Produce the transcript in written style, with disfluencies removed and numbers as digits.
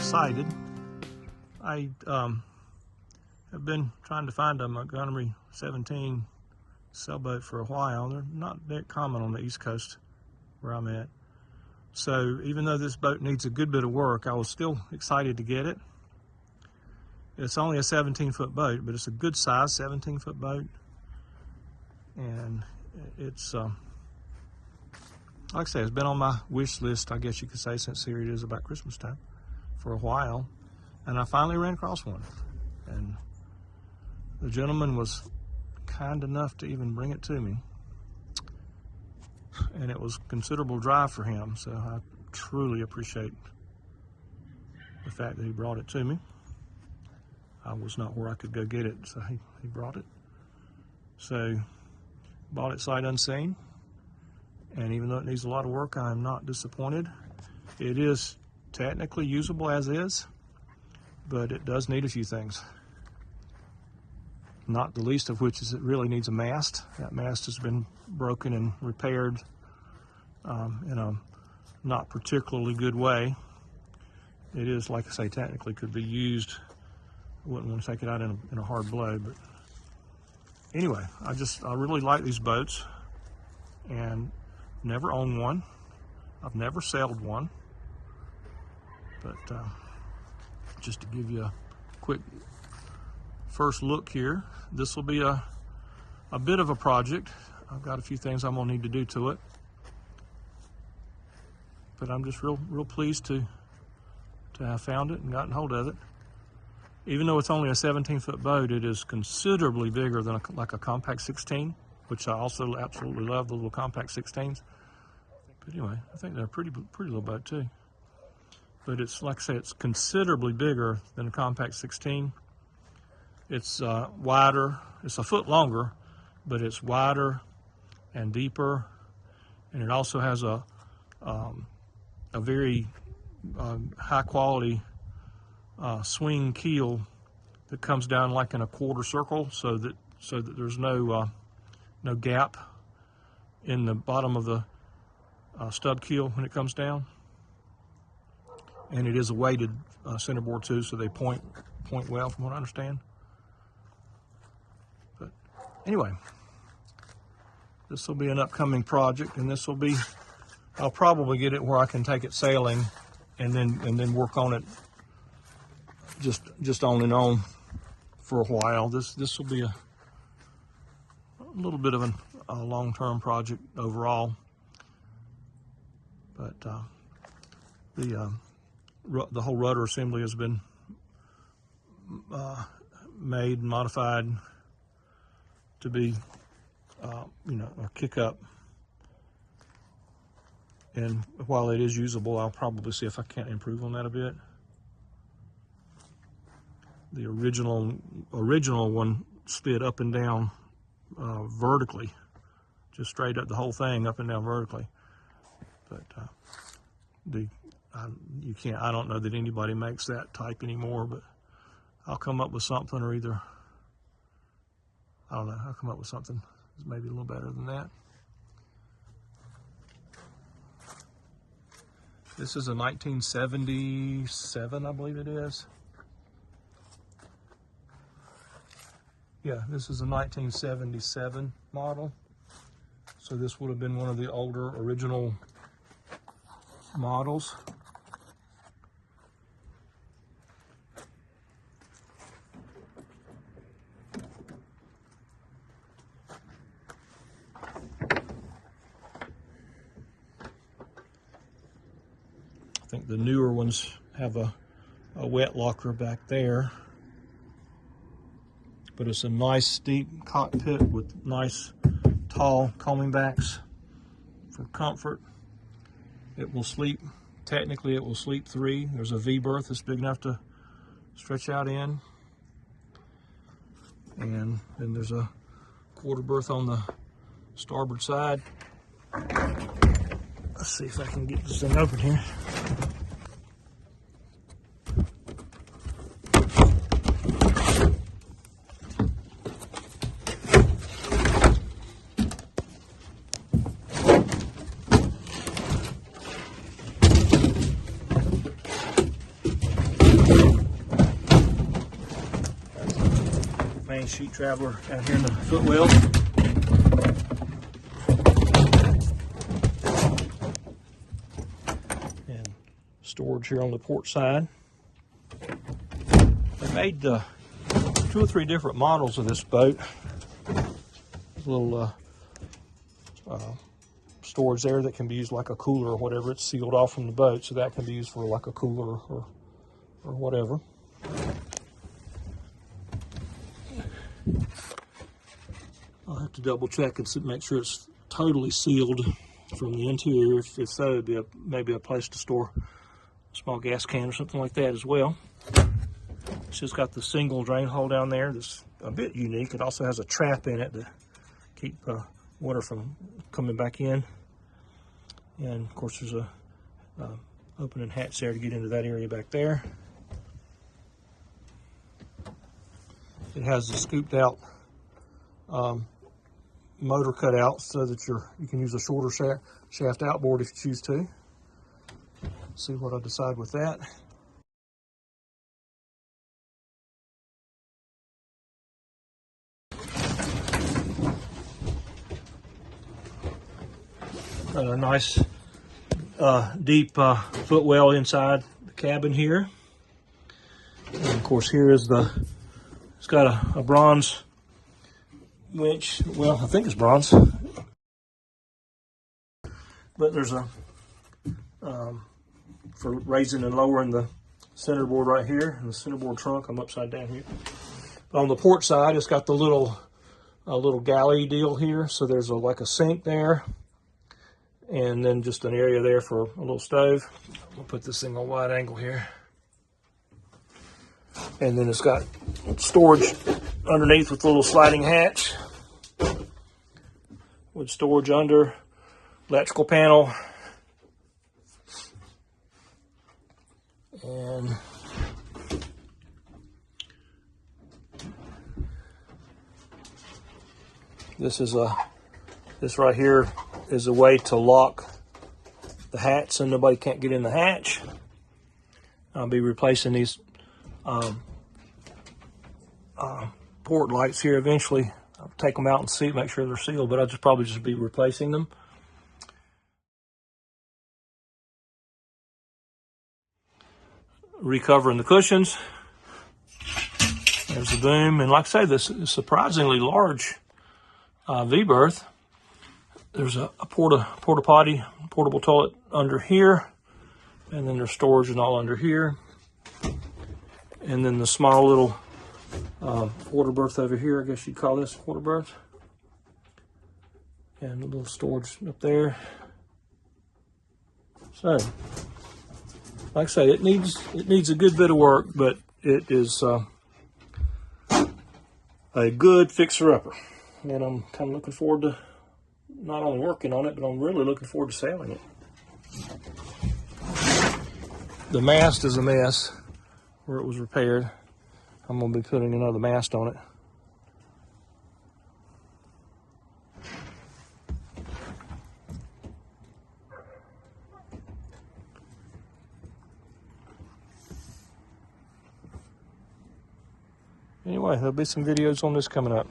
excited. I have been trying to find a Montgomery 17 sailboat for a while. They're not that common on the East Coast where I'm at. So even though this boat needs a good bit of work, I was still excited to get it. It's only a 17-foot boat, but it's a good size 17-foot boat. And it's, like I say, it's been on my wish list, I guess you could say, since here it is about Christmas time for a while. And I finally ran across one. And the gentleman was kind enough to even bring it to me. And it was considerable drive for him, so I truly appreciate the fact that he brought it to me. I was not where I could go get it, so he brought it. So, bought it sight unseen, and even though it needs a lot of work, I am not disappointed. It is technically usable as is, but it does need a few things. Not the least of which is it really needs a mast. That mast has been broken and repaired in a not particularly good way. It is, like I say, technically could be used. I wouldn't want to take it out in a hard blow, but anyway, I really like these boats, and never owned one. I've never sailed one, but just to give you a quick first look here, this will be a bit of a project. I've got a few things I'm gonna need to do to it, but I'm just real pleased to have found it and gotten hold of it. Even though it's only a 17-foot boat, it is considerably bigger than like a Com-Pac 16, which I also absolutely love, the little Com-Pac 16s. But anyway, I think they're a pretty little boat too. But it's, like I say, it's considerably bigger than a Com-Pac 16. It's wider, it's a foot longer, but it's wider and deeper, and it also has a very high quality swing keel that comes down like in a quarter circle, so that there's no gap in the bottom of the stub keel when it comes down. And it is a weighted centerboard too, so they point well, from what I understand. But anyway, this will be an upcoming project, and this will be, I'll probably get it where I can take it sailing and then work on it just on and on for a while. This will be a little bit of a long-term project overall, but the whole rudder assembly has been made and modified to be a kick up, and while it is usable, I'll probably see if I can't improve on that a bit. The original one slid up and down vertically, just straight up, the whole thing up and down vertically. But you can't. I don't know that anybody makes that type anymore. But I'll come up with something, or either I don't know. I'll come up with something that's maybe a little better than that. This is a 1977, I believe it is. Yeah, this is a 1977 model. So this would have been one of the older original models. I think the newer ones have a wet locker back there. But it's a nice steep cockpit with nice tall combing backs for comfort. It will sleep, technically it will sleep 3. There's a V berth that's big enough to stretch out in. And then there's a quarter berth on the starboard side. Let's see if I can get this thing open here. main sheet traveler down here in the footwell. And storage here on the port side. They made 2 or 3 different models of this boat. A little storage there that can be used like a cooler or whatever. It's sealed off from the boat, so that can be used for like a cooler or whatever. I'll have to double check and make sure it's totally sealed from the interior. If so, it'd be maybe a place to store a small gas can or something like that as well. It's just got the single drain hole down there that's a bit unique. It also has a trap in it to keep water from coming back in. And of course there's a opening hatch there to get into that area back there. It has the scooped out motor cut out so that you can use a shorter shaft outboard if you choose to. See what I decide with that. Got a nice deep footwell inside the cabin here. And of course here is it's got a bronze winch. Well, I think it's bronze. But there's a, for raising and lowering the centerboard right here, and the centerboard trunk. I'm upside down here. But on the port side, it's got the little galley deal here. So there's like a sink there. And then just an area there for a little stove. We'll put this thing on wide angle here. And then it's got storage underneath with a little sliding hatch. With storage under, electrical panel. And this right here is a way to lock the hatch so nobody can't get in the hatch. I'll be replacing these port lights here eventually. I'll take them out and see, make sure they're sealed, but I'll probably just be replacing them. Recovering the cushions. There's the boom, and like I say, this is surprisingly large V-berth. There's a porta potty, portable toilet under here, and then there's storage and all under here. And then the small little quarter berth over here, I guess you'd call this a quarter berth. And a little storage up there. So, like I say, it needs a good bit of work, but it is a good fixer-upper. And I'm kind of looking forward to not only working on it, but I'm really looking forward to sailing it. The mast is a mess where it was repaired. I'm going to be putting another mast on it. Anyway, there'll be some videos on this coming up.